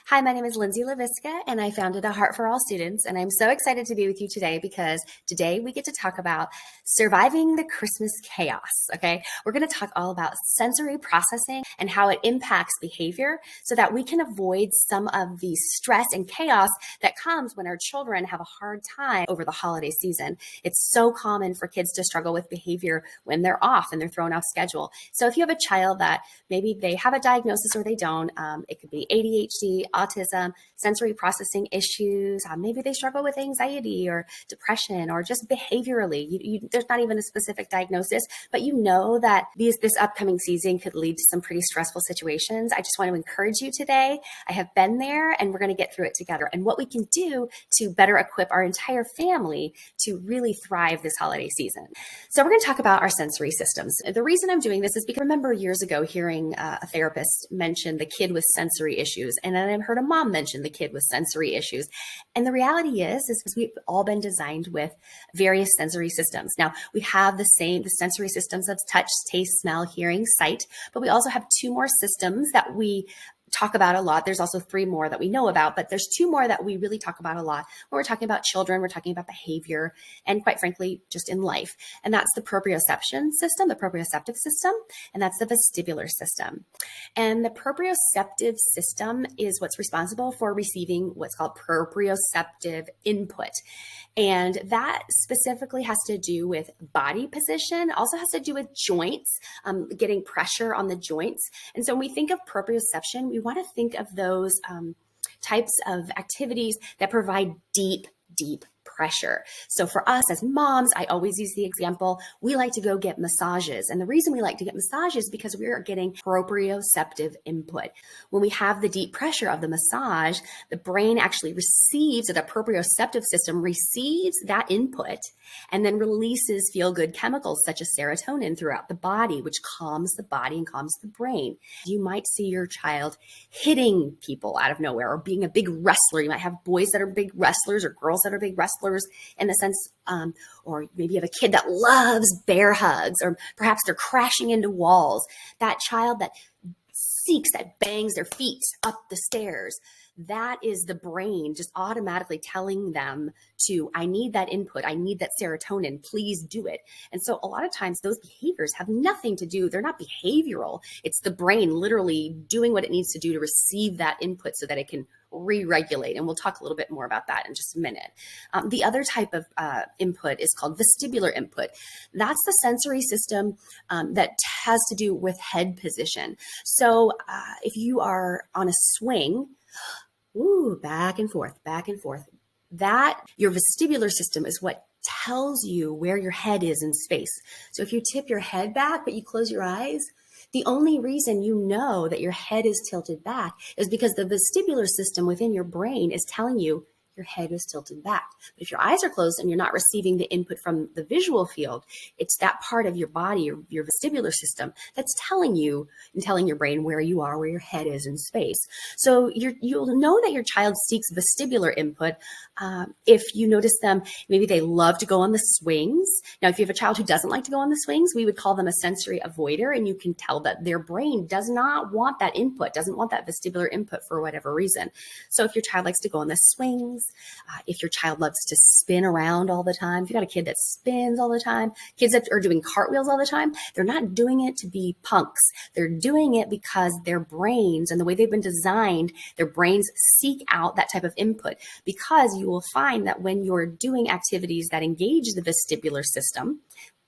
Hi, my name is Lindsay LaVisca, and I founded A Heart for All Students, and I'm so excited to be with you today because today we get to talk about surviving the Christmas chaos, okay? We're going to talk all about sensory processing and how it impacts behavior so that we can avoid some of the stress and chaos that comes when our children have a hard time over the holiday season. It's so common for kids to struggle with behavior when they're off and they're thrown off schedule. So if you have a child that maybe they have a diagnosis or they don't, it could be ADHD, autism, sensory processing issues. Maybe they struggle with anxiety or depression or just behaviorally. There's not even a specific diagnosis, but you know that this upcoming season could lead to some pretty stressful situations. I just want to encourage you today. I have been there and we're going to get through it together and what we can do to better equip our entire family to really thrive this holiday season. So we're going to talk about our sensory systems. The reason I'm doing this is because I remember years ago hearing a therapist mention the kid with sensory issues. And then I've heard a mom mention the kid with sensory issues. And the reality is we've all been designed with various sensory systems. Now, we have the sensory systems of touch, taste, smell, hearing, sight, but we also have two more systems that we talk about a lot. There's also three more that we know about, but there's two more that we really talk about a lot. When we're talking about children, we're talking about behavior, and quite frankly, just in life. And that's the proprioception system, the proprioceptive system, and that's the vestibular system. And the proprioceptive system is what's responsible for receiving what's called proprioceptive input. And that specifically has to do with body position, also has to do with joints, getting pressure on the joints. And so when we think of proprioception, we want to think of those types of activities that provide deep pressure. So for us as moms, I always use the example, we like to go get massages. And the reason we like to get massages is because we are getting proprioceptive input. When we have the deep pressure of the massage, the brain actually receives, or the proprioceptive system receives that input and then releases feel-good chemicals such as serotonin throughout the body, which calms the body and calms the brain. You might see your child hitting people out of nowhere or being a big wrestler. You might have boys that are big wrestlers or girls that are big wrestlers in the sense, or maybe you have a kid that loves bear hugs, or perhaps they're crashing into walls. That child that that bangs their feet up the stairs. That is the brain just automatically telling them I need that input. I need that serotonin. Please do it. And so a lot of times those behaviors have nothing to do. They're not behavioral. It's the brain literally doing what it needs to do to receive that input so that it can re-regulate. And we'll talk a little bit more about that in just a minute. The other type of input is called vestibular input. That's the sensory system that has to do with head position. So if you are on a swing, back and forth, that your vestibular system is what tells you where your head is in space. So if you tip your head back, but you close your eyes, the only reason you know that your head is tilted back is because the vestibular system within your brain is telling you your head is tilted back. But if your eyes are closed and you're not receiving the input from the visual field, it's that part of your body, your vestibular system, that's telling you and telling your brain where you are, where your head is in space. So you'll know that your child seeks vestibular input if you notice them, maybe they love to go on the swings. Now, if you have a child who doesn't like to go on the swings, we would call them a sensory avoider, and you can tell that their brain does not want that input, doesn't want that vestibular input for whatever reason. So if your child likes to go on the swings, if your child loves to spin around all the time, if you've got a kid that spins all the time, kids that are doing cartwheels all the time, they're not doing it to be punks. They're doing it because their brains and the way they've been designed, their brains seek out that type of input, because you will find that when you're doing activities that engage the vestibular system,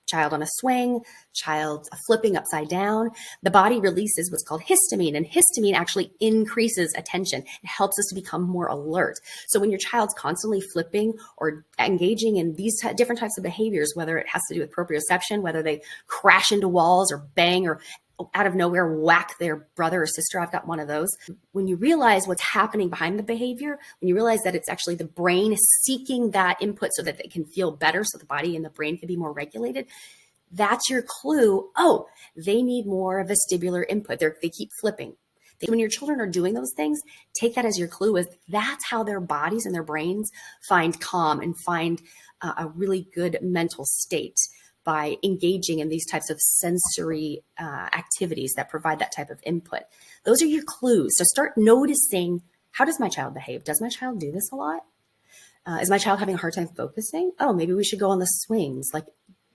child on a swing, child flipping upside down, the body releases what's called histamine, and histamine actually increases attention. It helps us to become more alert. So when your child's constantly flipping or engaging in these different types of behaviors, whether it has to do with proprioception, whether they crash into walls or bang or out of nowhere whack their brother or sister. I've got one of those. When you realize what's happening behind the behavior, when you realize that it's actually the brain seeking that input so that they can feel better, so the body and the brain can be more regulated, that's your clue. Oh, they need more vestibular input. They keep flipping. When your children are doing those things, take that as your clue. That's how their bodies and their brains find calm and find a really good mental state, by engaging in these types of sensory activities that provide that type of input. Those are your clues. So start noticing how does my child behave? Does my child do this a lot? Is my child having a hard time focusing? Oh, maybe we should go on the swings. Like,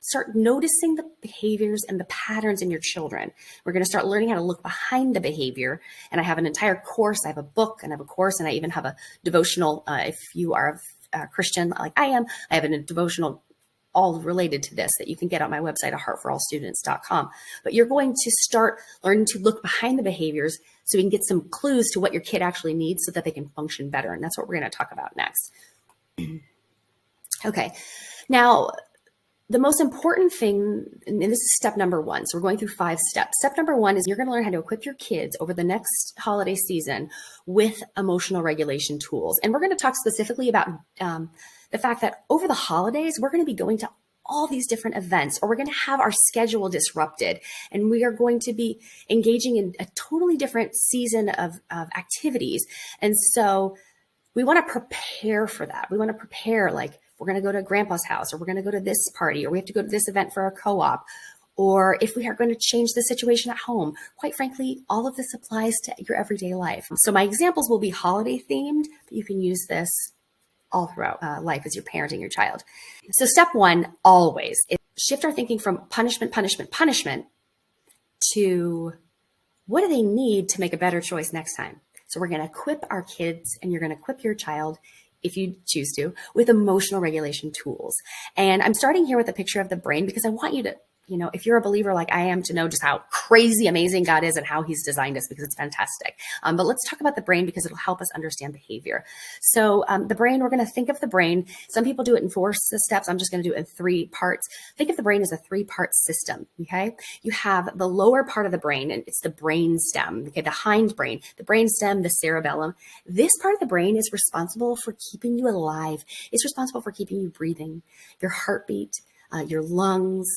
start noticing the behaviors and the patterns in your children. We're going to start learning how to look behind the behavior. And I have an entire course. I have a book and I have a course, and I even have a devotional. If you are a Christian like I am, I have a devotional all related to this that you can get on my website, aheartforallstudents.com. But you're going to start learning to look behind the behaviors so we can get some clues to what your kid actually needs so that they can function better. And that's what we're going to talk about next. Okay. Now, the most important thing, and this is step number one. So we're going through 5 steps. Step number 1 is you're going to learn how to equip your kids over the next holiday season with emotional regulation tools. And we're going to talk specifically about the fact that over the holidays, we're going to be going to all these different events, or we're going to have our schedule disrupted, and we are going to be engaging in a totally different season of activities. And so we want to prepare for that. We want to prepare, like, we're going to go to grandpa's house, or we're going to go to this party, or we have to go to this event for our co-op, or if we are going to change the situation at home. Quite frankly, all of this applies to your everyday life. So my examples will be holiday themed, but you can use this all throughout life as you're parenting your child. So step 1, always, is shift our thinking from punishment to what do they need to make a better choice next time? So we're going to equip our kids, and you're going to equip your child, if you choose to, with emotional regulation tools. And I'm starting here with a picture of the brain because I want you to, if you're a believer like I am, to know just how crazy amazing God is and how he's designed us, because it's fantastic. But let's talk about the brain because it'll help us understand behavior. So the brain, we're going to think of the brain. Some people do it in 4 steps. I'm just going to do it in 3 parts. Think of the brain as a 3-part system, okay? You have the lower part of the brain, and it's the brain stem, okay, the hindbrain, the brain stem, the cerebellum. This part of the brain is responsible for keeping you alive. It's responsible for keeping you breathing, your heartbeat, your lungs,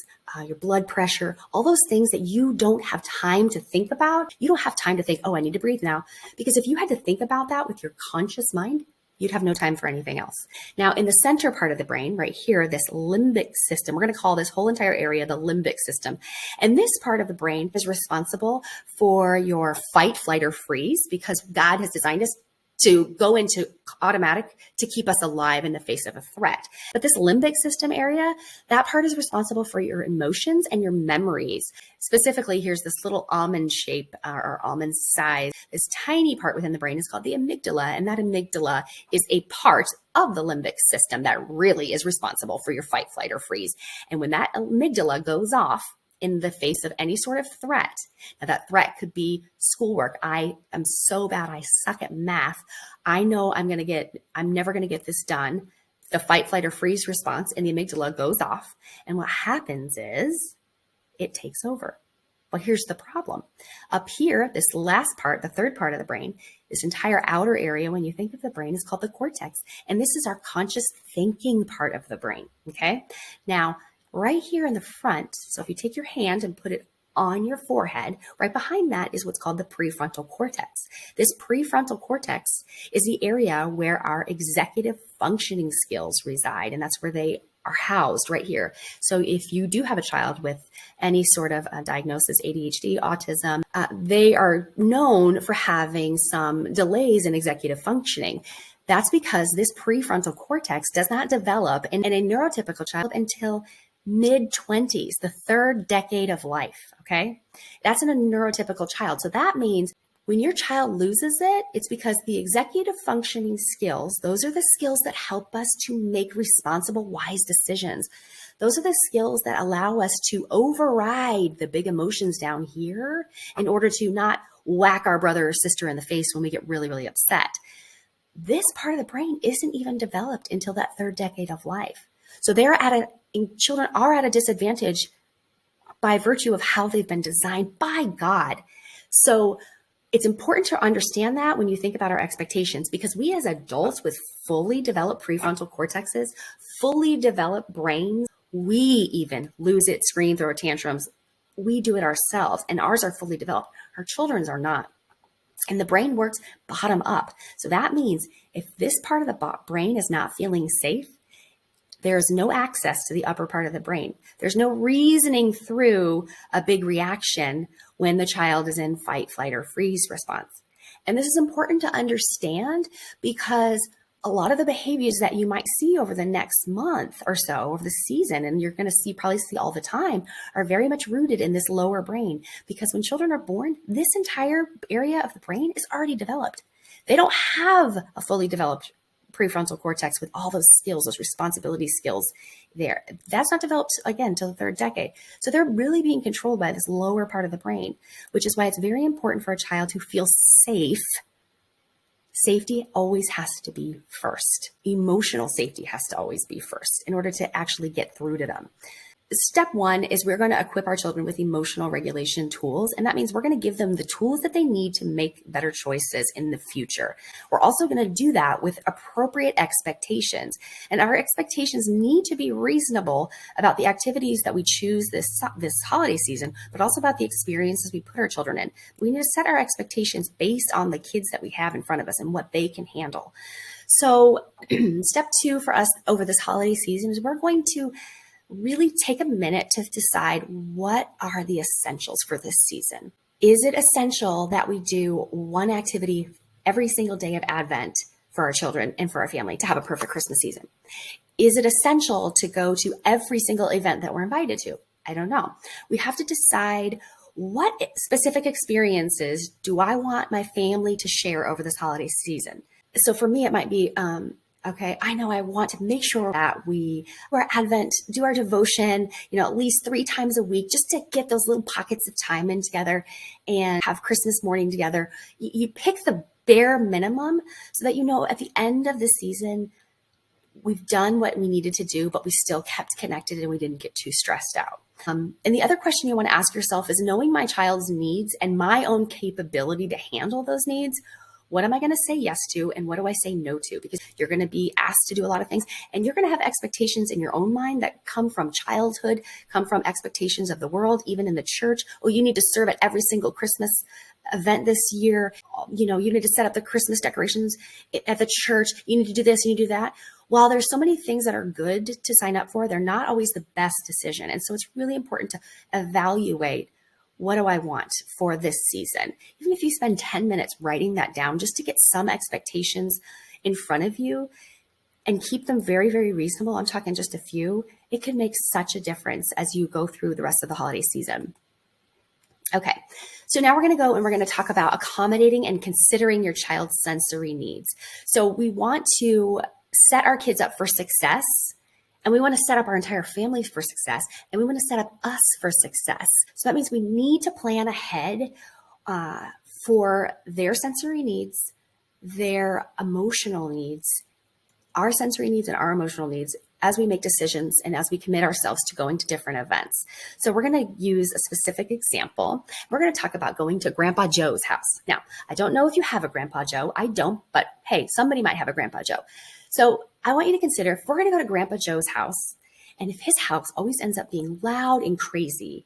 your blood pressure, all those things that you don't have time to think about. You don't have time to think, oh, I need to breathe now. Because if you had to think about that with your conscious mind, you'd have no time for anything else. Now, in the center part of the brain, right here, this limbic system, we're going to call this whole entire area the limbic system. And this part of the brain is responsible for your fight, flight, or freeze, because God has designed us to go into automatic to keep us alive in the face of a threat. But this limbic system area, that part is responsible for your emotions and your memories. Specifically, here's this little almond shape or almond size. This tiny part within the brain is called the amygdala. And that amygdala is a part of the limbic system that really is responsible for your fight, flight, or freeze. And when that amygdala goes off in the face of any sort of threat. Now, that threat could be schoolwork. I am so bad. I suck at math. I know I'm never going to get this done. The fight, flight, or freeze response in the amygdala goes off. And what happens is it takes over. Well, here's the problem. Up here, this last part, the 3rd part of the brain, this entire outer area, when you think of the brain, is called the cortex. And this is our conscious thinking part of the brain. Okay. Now, right here in the front, so if you take your hand and put it on your forehead, right behind that is what's called the prefrontal cortex. This prefrontal cortex is the area where our executive functioning skills reside, and that's where they are housed right here. So if you do have a child with any sort of diagnosis, ADHD, autism, they are known for having some delays in executive functioning. That's because this prefrontal cortex does not develop in a neurotypical child until mid-20s, the 3rd decade of life, okay? That's in a neurotypical child. So that means when your child loses it, it's because the executive functioning skills, those are the skills that help us to make responsible, wise decisions. Those are the skills that allow us to override the big emotions down here in order to not whack our brother or sister in the face when we get really, really upset. This part of the brain isn't even developed until that 3rd decade of life. So children are at a disadvantage by virtue of how they've been designed by God. So it's important to understand that when you think about our expectations, because we as adults with fully developed prefrontal cortexes, fully developed brains, we even lose it, scream, throw tantrums. We do it ourselves, and ours are fully developed. Our children's are not. And the brain works bottom up. So that means if this part of the brain is not feeling safe, there's no access to the upper part of the brain. There's no reasoning through a big reaction when the child is in fight, flight, or freeze response. And this is important to understand because a lot of the behaviors that you might see over the next month or so of the season, and you're going to probably see all the time, are very much rooted in this lower brain. Because when children are born, this entire area of the brain is already developed. They don't have a fully developed prefrontal cortex with all those skills, those responsibility skills there. That's not developed, again, until the third decade. So they're really being controlled by this lower part of the brain, which is why it's very important for a child to feel safe. Safety always has to be first. Emotional safety has to always be first in order to actually get through to them. Step one is we're going to equip our children with emotional regulation tools. And that means we're going to give them the tools that they need to make better choices in the future. We're also going to do that with appropriate expectations. And our expectations need to be reasonable about the activities that we choose this holiday season, but also about the experiences we put our children in. We need to set our expectations based on the kids that we have in front of us and what they can handle. So step two for us over this holiday season is we're going to really take a minute to decide what are the essentials for this season. Is it essential that we do one activity every single day of Advent for our children and for our family to have a perfect Christmas season? Is it essential to go to every single event that we're invited to? I don't know. We have to decide what specific experiences do I want my family to share over this holiday season. So for me, it might be, okay, I know I want to make sure that we're Advent, do our devotion, at least 3 times a week, just to get those little pockets of time in together and have Christmas morning together. You pick the bare minimum so that at the end of the season, we've done what we needed to do, but we still kept connected and we didn't get too stressed out. And the other question you want to ask yourself is, knowing my child's needs and my own capability to handle those needs, what am I going to say yes to and what do I say no to? Because you're going to be asked to do a lot of things and you're going to have expectations in your own mind that come from childhood, come from expectations of the world, even in the church. Oh, you need to serve at every single Christmas event this year. You need to set up the Christmas decorations at the church. You need to do this, you need to do that. While there's so many things that are good to sign up for, they're not always the best decision. And so it's really important to evaluate, what do I want for this season? Even if you spend 10 minutes writing that down just to get some expectations in front of you and keep them very, very reasonable, I'm talking just a few, it can make such a difference as you go through the rest of the holiday season. Okay, so now we're going to go and we're going to talk about accommodating and considering your child's sensory needs. So we want to set our kids up for success. And we want to set up our entire family for success, and we want to set up us for success. So that means we need to plan ahead for their sensory needs, their emotional needs, our sensory needs and our emotional needs as we make decisions and as we commit ourselves to going to different events. So we're going to use a specific example. We're going to talk about going to Grandpa Joe's house. Now, I don't know if you have a Grandpa Joe. I don't, but hey, somebody might have a Grandpa Joe. So I want you to consider, if we're going to go to Grandpa Joe's house, and if his house always ends up being loud and crazy,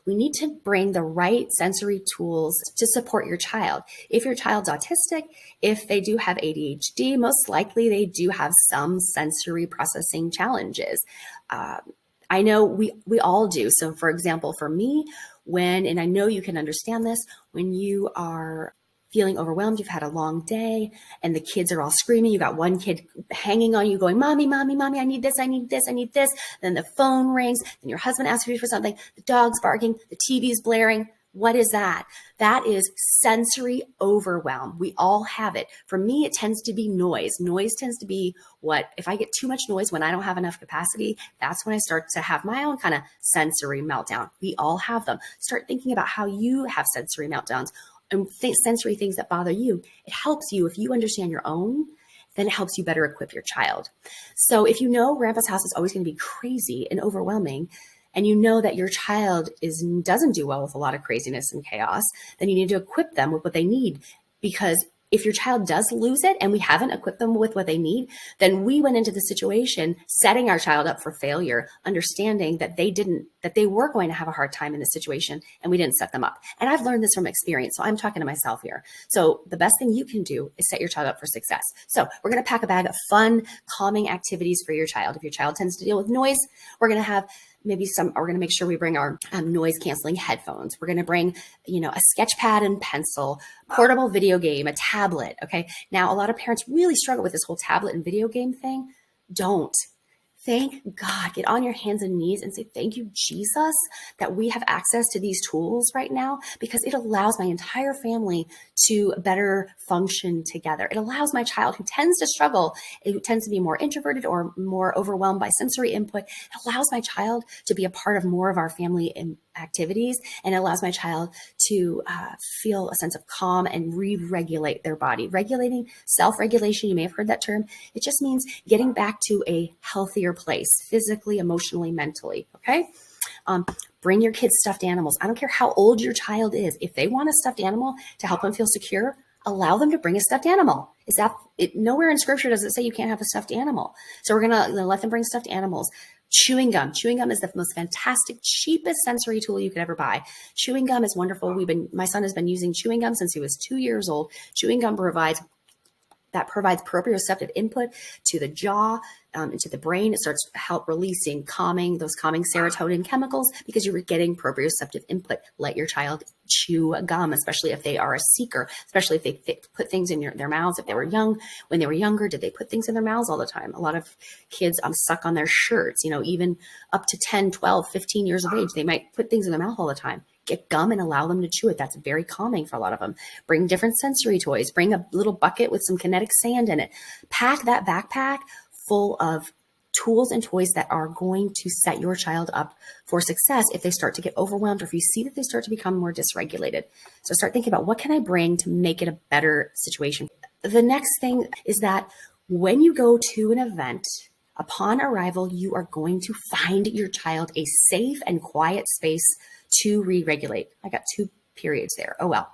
we need to bring the right sensory tools to support your child. If your child's autistic, if they do have ADHD, most likely they do have some sensory processing challenges. I know we all do. So for example, for me, and I know you can understand this, when you are feeling overwhelmed, you've had a long day and the kids are all screaming. You got one kid hanging on you going, mommy, mommy, mommy, I need this, I need this, I need this. Then the phone rings, then your husband asks you for something, the dog's barking, the TV's blaring. What is that? That is sensory overwhelm. We all have it. For me, it tends to be noise. Noise tends to be if I get too much noise when I don't have enough capacity, that's when I start to have my own kind of sensory meltdown. We all have them. Start thinking about how you have sensory meltdowns and sensory things that bother you. It helps you, if you understand your own, then it helps you better equip your child. So if you know Grandpa's house is always going to be crazy and overwhelming, and you know that your child doesn't do well with a lot of craziness and chaos, then you need to equip them with what they need. Because if your child does lose it and we haven't equipped them with what they need, then we went into the situation setting our child up for failure, understanding that they were going to have a hard time in this situation and we didn't set them up. And I've learned this from experience, so I'm talking to myself here. So the best thing you can do is set your child up for success. So we're going to pack a bag of fun, calming activities for your child. If your child tends to deal with noise, we're going to have we're going to make sure we bring our noise canceling headphones. We're going to bring, a sketch pad and pencil, portable video game, a tablet. Okay. Now, a lot of parents really struggle with this whole tablet and video game thing. Don't. Thank God. Get on your hands and knees and say, thank you, Jesus, that we have access to these tools right now, because it allows my entire family to better function together. It allows my child who tends to struggle, who tends to be more introverted or more overwhelmed by sensory input, it allows my child to be a part of more of our family activities, and it allows my child to feel a sense of calm and re-regulate their body. Regulating, self-regulation, you may have heard that term. It just means getting back to a healthier place, physically, emotionally, mentally, okay? Bring your kids stuffed animals. I don't care how old your child is. If they want a stuffed animal to help them feel secure, allow them to bring a stuffed animal. Nowhere in scripture does it say you can't have a stuffed animal. So we're going to let them bring stuffed animals. Chewing gum. Chewing gum is the most fantastic, cheapest sensory tool you could ever buy. Chewing gum is wonderful. My son has been using chewing gum since he was 2 years old. Chewing gum provides proprioceptive input to the jaw, into the brain. It starts to help releasing calming serotonin chemicals because you're getting proprioceptive input. Let your child chew gum, especially if they are a seeker, especially if they put things in their mouths. If they were when they were younger, did they put things in their mouths all the time? A lot of kids suck on their shirts, even up to 10, 12, 15 years of age, they might put things in their mouth all the time. Get gum and allow them to chew it. That's very calming for a lot of them. Bring different sensory toys. Bring a little bucket with some kinetic sand in it. Pack that backpack full of tools and toys that are going to set your child up for success if they start to get overwhelmed or if you see that they start to become more dysregulated. So start thinking about, what can I bring to make it a better situation? The next thing is that when you go to an event, upon arrival, you are going to find your child a safe and quiet space to re-regulate. I got 2 periods there. Oh, well.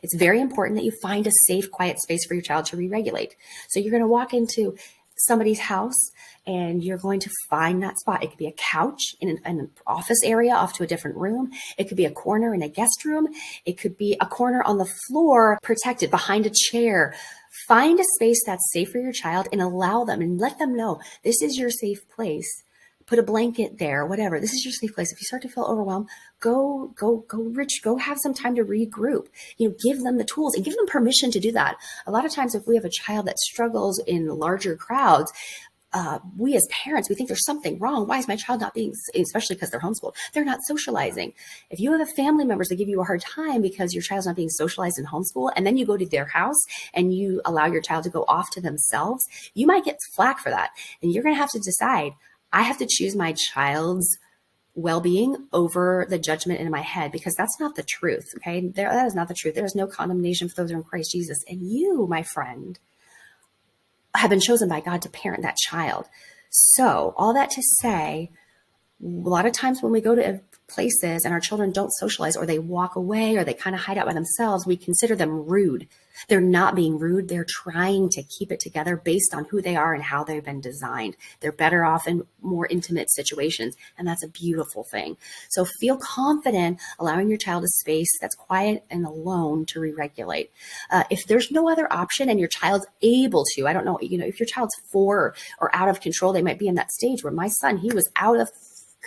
It's very important that you find a safe, quiet space for your child to re-regulate. So you're going to walk into somebody's house and you're going to find that spot. It could be a couch in an office area off to a different room. It could be a corner in a guest room. It could be a corner on the floor, protected behind a chair. Find a space that's safe for your child and allow them and let them know this is your safe place. Put a blanket there, whatever. This is your safe place. If you start to feel overwhelmed, go have some time to regroup. Give them the tools and give them permission to do that. A lot of times, if we have a child that struggles in larger crowds, we as parents, we think there's something wrong. Why is my child not being, especially because they're homeschooled, they're not socializing. If you have family members that give you a hard time because your child's not being socialized in homeschool, and then you go to their house and you allow your child to go off to themselves, you might get flack for that. And you're going to have to decide, I have to choose my child's well-being over the judgment in my head, because that's not the truth. Okay. That is not the truth. There is no condemnation for those who are in Christ Jesus. And you, my friend, have been chosen by God to parent that child. So all that to say, a lot of times when we go to places and our children don't socialize, or they walk away, or they kind of hide out by themselves, we consider them rude. They're not being rude. They're trying to keep it together based on who they are and how they've been designed. They're better off in more intimate situations. And that's a beautiful thing. So feel confident allowing your child a space that's quiet and alone to re-regulate. If there's no other option and your child's able to, I don't know, if your child's 4 or out of control, they might be in that stage where my son, he was out of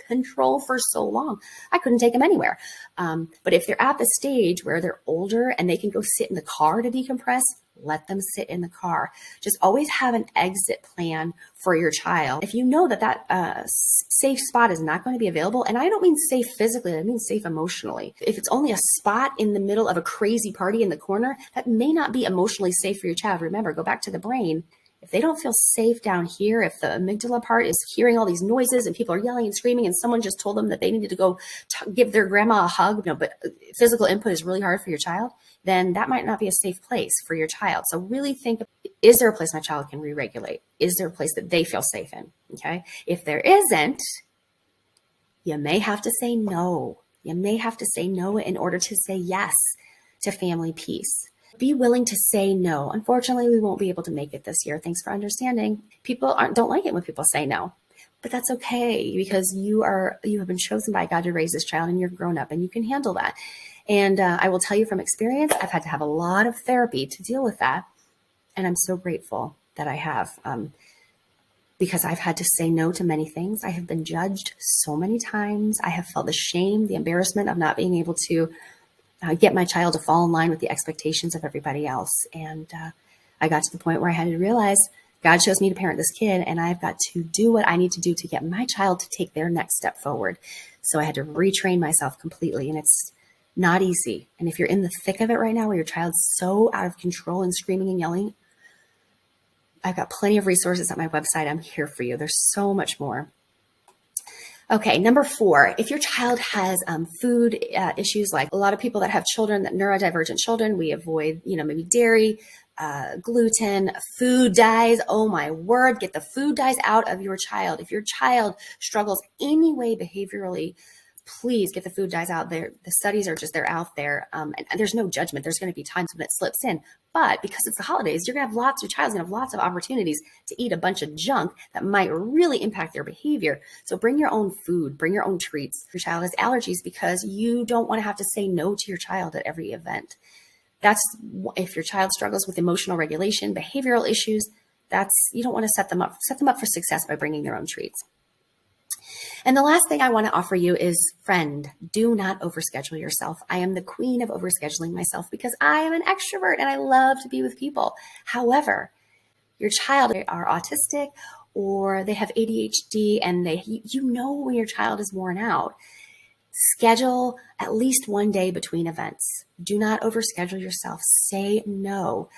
control for so long, I couldn't take them anywhere. But if they're at the stage where they're older and they can go sit in the car to decompress, let them sit in the car. Just always have an exit plan for your child. If you know that safe spot is not going to be available, and I don't mean safe physically, I mean safe emotionally. If it's only a spot in the middle of a crazy party in the corner, that may not be emotionally safe for your child. Remember, go back to the brain. If they don't feel safe down here, if the amygdala part is hearing all these noises and people are yelling and screaming and someone just told them that they needed to go give their grandma a hug, but physical input is really hard for your child, then that might not be a safe place for your child. So really think, is there a place my child can re-regulate? Is there a place that they feel safe in? Okay. If there isn't, you may have to say no. You may have to say no in order to say yes to family peace. Be willing to say no. Unfortunately, we won't be able to make it this year. Thanks for understanding. People don't like it when people say no, but that's okay, because you have been chosen by God to raise this child, and you're grown up and you can handle that. And I will tell you from experience, I've had to have a lot of therapy to deal with that. And I'm so grateful that I have, because I've had to say no to many things. I have been judged so many times. I have felt the shame, the embarrassment of not being able to get my child to fall in line with the expectations of everybody else. And I got to the point where I had to realize God chose me to parent this kid, and I've got to do what I need to do to get my child to take their next step forward. So I had to retrain myself completely, and it's not easy. And if you're in the thick of it right now where your child's so out of control and screaming and yelling, I've got plenty of resources at my website. I'm here for you. There's so much more. Okay, number 4, if your child has food issues, like a lot of people that have children, that neurodivergent children, we avoid, maybe dairy, gluten, food dyes. Oh my word, get the food dyes out of your child. If your child struggles any way behaviorally, please get the food dyes out there. The studies are they're out there. And there's no judgment. There's going to be times when it slips in. But because it's the holidays, your child's going to have lots of opportunities to eat a bunch of junk that might really impact their behavior. So bring your own food, bring your own treats. Your child has allergies because you don't want to have to say no to your child at every event. If your child struggles with emotional regulation, behavioral issues, you don't want to set them up for success by bringing their own treats. And the last thing I want to offer you is, friend, do not overschedule yourself. I am the queen of overscheduling myself because I am an extrovert and I love to be with people. However, your child are autistic or they have ADHD, and when your child is worn out. Schedule at least one day between events. Do not overschedule yourself. Say no.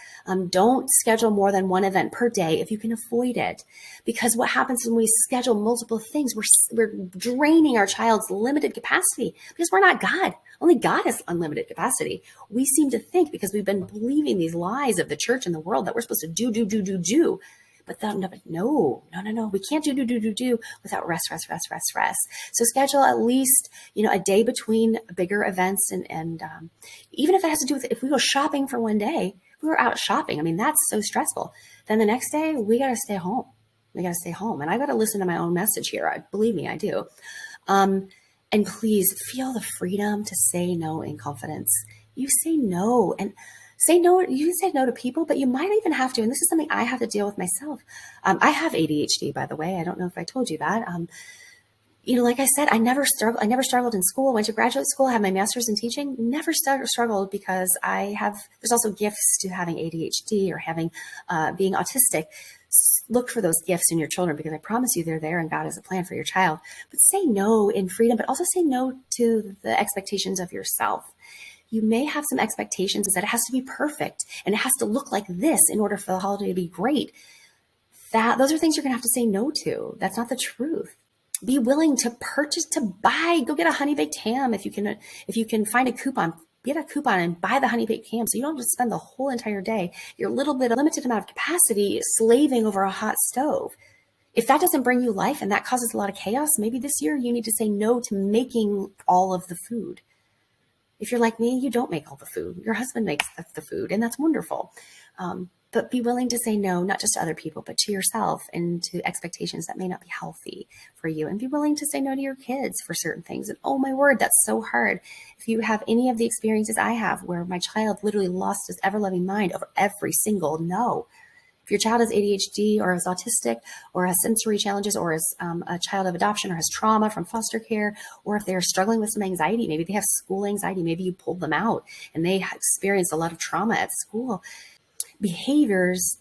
Don't schedule more than one event per day if you can avoid it. Because what happens when we schedule multiple things, we're draining our child's limited capacity, because we're not God. Only God has unlimited capacity. We seem to think, because we've been believing these lies of the church and the world, that we're supposed to do. But no, we can't do without rest. So schedule at least, a day between bigger events. And even if it has to do with, if we go shopping for one day, we were out shopping. That's so stressful. Then the next day we got to stay home. And I got to listen to my own message here. Believe me, I do. And please feel the freedom to say no in confidence. You say no, and say no. You can say no to people, but you might even have to, and this is something I have to deal with myself. I have ADHD, by the way. I don't know if I told you that. Like I said, I never struggled in school. Went to graduate school, had my master's in teaching, never struggled, because there's also gifts to having ADHD or being autistic. Look for those gifts in your children, because I promise you they're there and God has a plan for your child. But say no in freedom, but also say no to the expectations of yourself. You may have some expectations that it has to be perfect and it has to look like this in order for the holiday to be great. Those are things you're going to have to say no to. That's not the truth. Be willing to go get a honey baked ham. If you can find a coupon, get a coupon and buy the honey baked ham, so you don't have to spend the whole entire day, your limited amount of capacity, slaving over a hot stove. If that doesn't bring you life and that causes a lot of chaos, maybe this year you need to say no to making all of the food. If you're like me, you don't make all the food. Your husband makes the food, and that's wonderful. But be willing to say no, not just to other people, but to yourself and to expectations that may not be healthy for you. And be willing to say no to your kids for certain things. And oh my word, that's so hard. If you have any of the experiences I have, where my child literally lost his ever-loving mind over every single no. If your child has ADHD or is autistic or has sensory challenges or is a child of adoption or has trauma from foster care, or if they're struggling with some anxiety, maybe they have school anxiety, maybe you pulled them out and they experienced a lot of trauma at school. Behaviors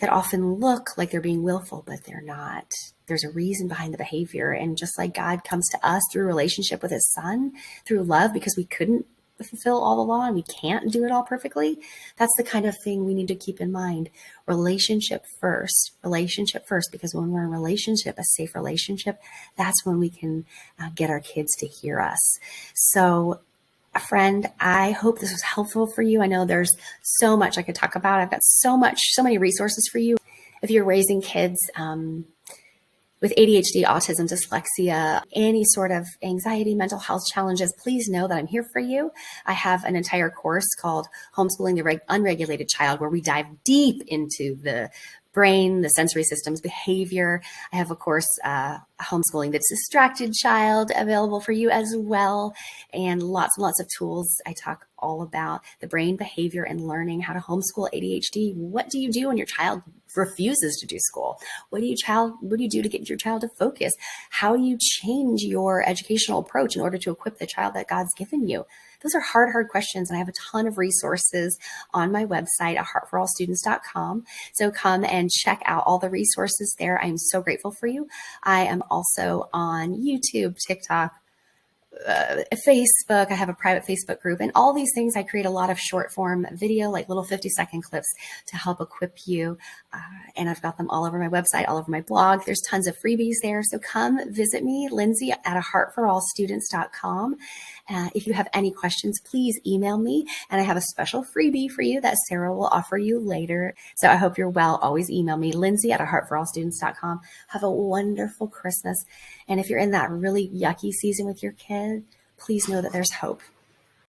that often look like they're being willful, but they're not. There's a reason behind the behavior. And just like God comes to us through relationship with his son, through love, because we couldn't fulfill all the law and we can't do it all perfectly. That's the kind of thing we need to keep in mind. Relationship first, because when we're in relationship, a safe relationship, that's when we can get our kids to hear us. So friend, I hope this was helpful for you. I know there's so much I could talk about. I've got so many resources for you. If you're raising kids with ADHD, autism, dyslexia, any sort of anxiety, mental health challenges, please know that I'm here for you. I have an entire course called Homeschooling the Unregulated Child, where we dive deep into the brain, the sensory systems, behavior. I have, of course, Homeschooling the Distracted Child available for you as well, and lots and lots of tools. I talk all about the brain, behavior, and learning, how to homeschool ADHD. What do you do when your child refuses to do school? What do you do to get your child to focus? How do you change your educational approach in order to equip the child that God's given you? Those are hard questions. And I have a ton of resources on my website at heartforallstudents.com. So come and check out all the resources there. I'm so grateful for you. I am also on YouTube, TikTok, Facebook. I have a private Facebook group, and all these things. I create a lot of short form video, like little 50-second clips to help equip you. And I've got them all over my website, all over my blog. There's tons of freebies there. So come visit me, Lindsay at heartforallstudents.com. If you have any questions, please email me. And I have a special freebie for you that Sarah will offer you later. So I hope you're well. Always email me, Lindsay at heartforallstudents.com. Have a wonderful Christmas. And if you're in that really yucky season with your kid, please know that there's hope.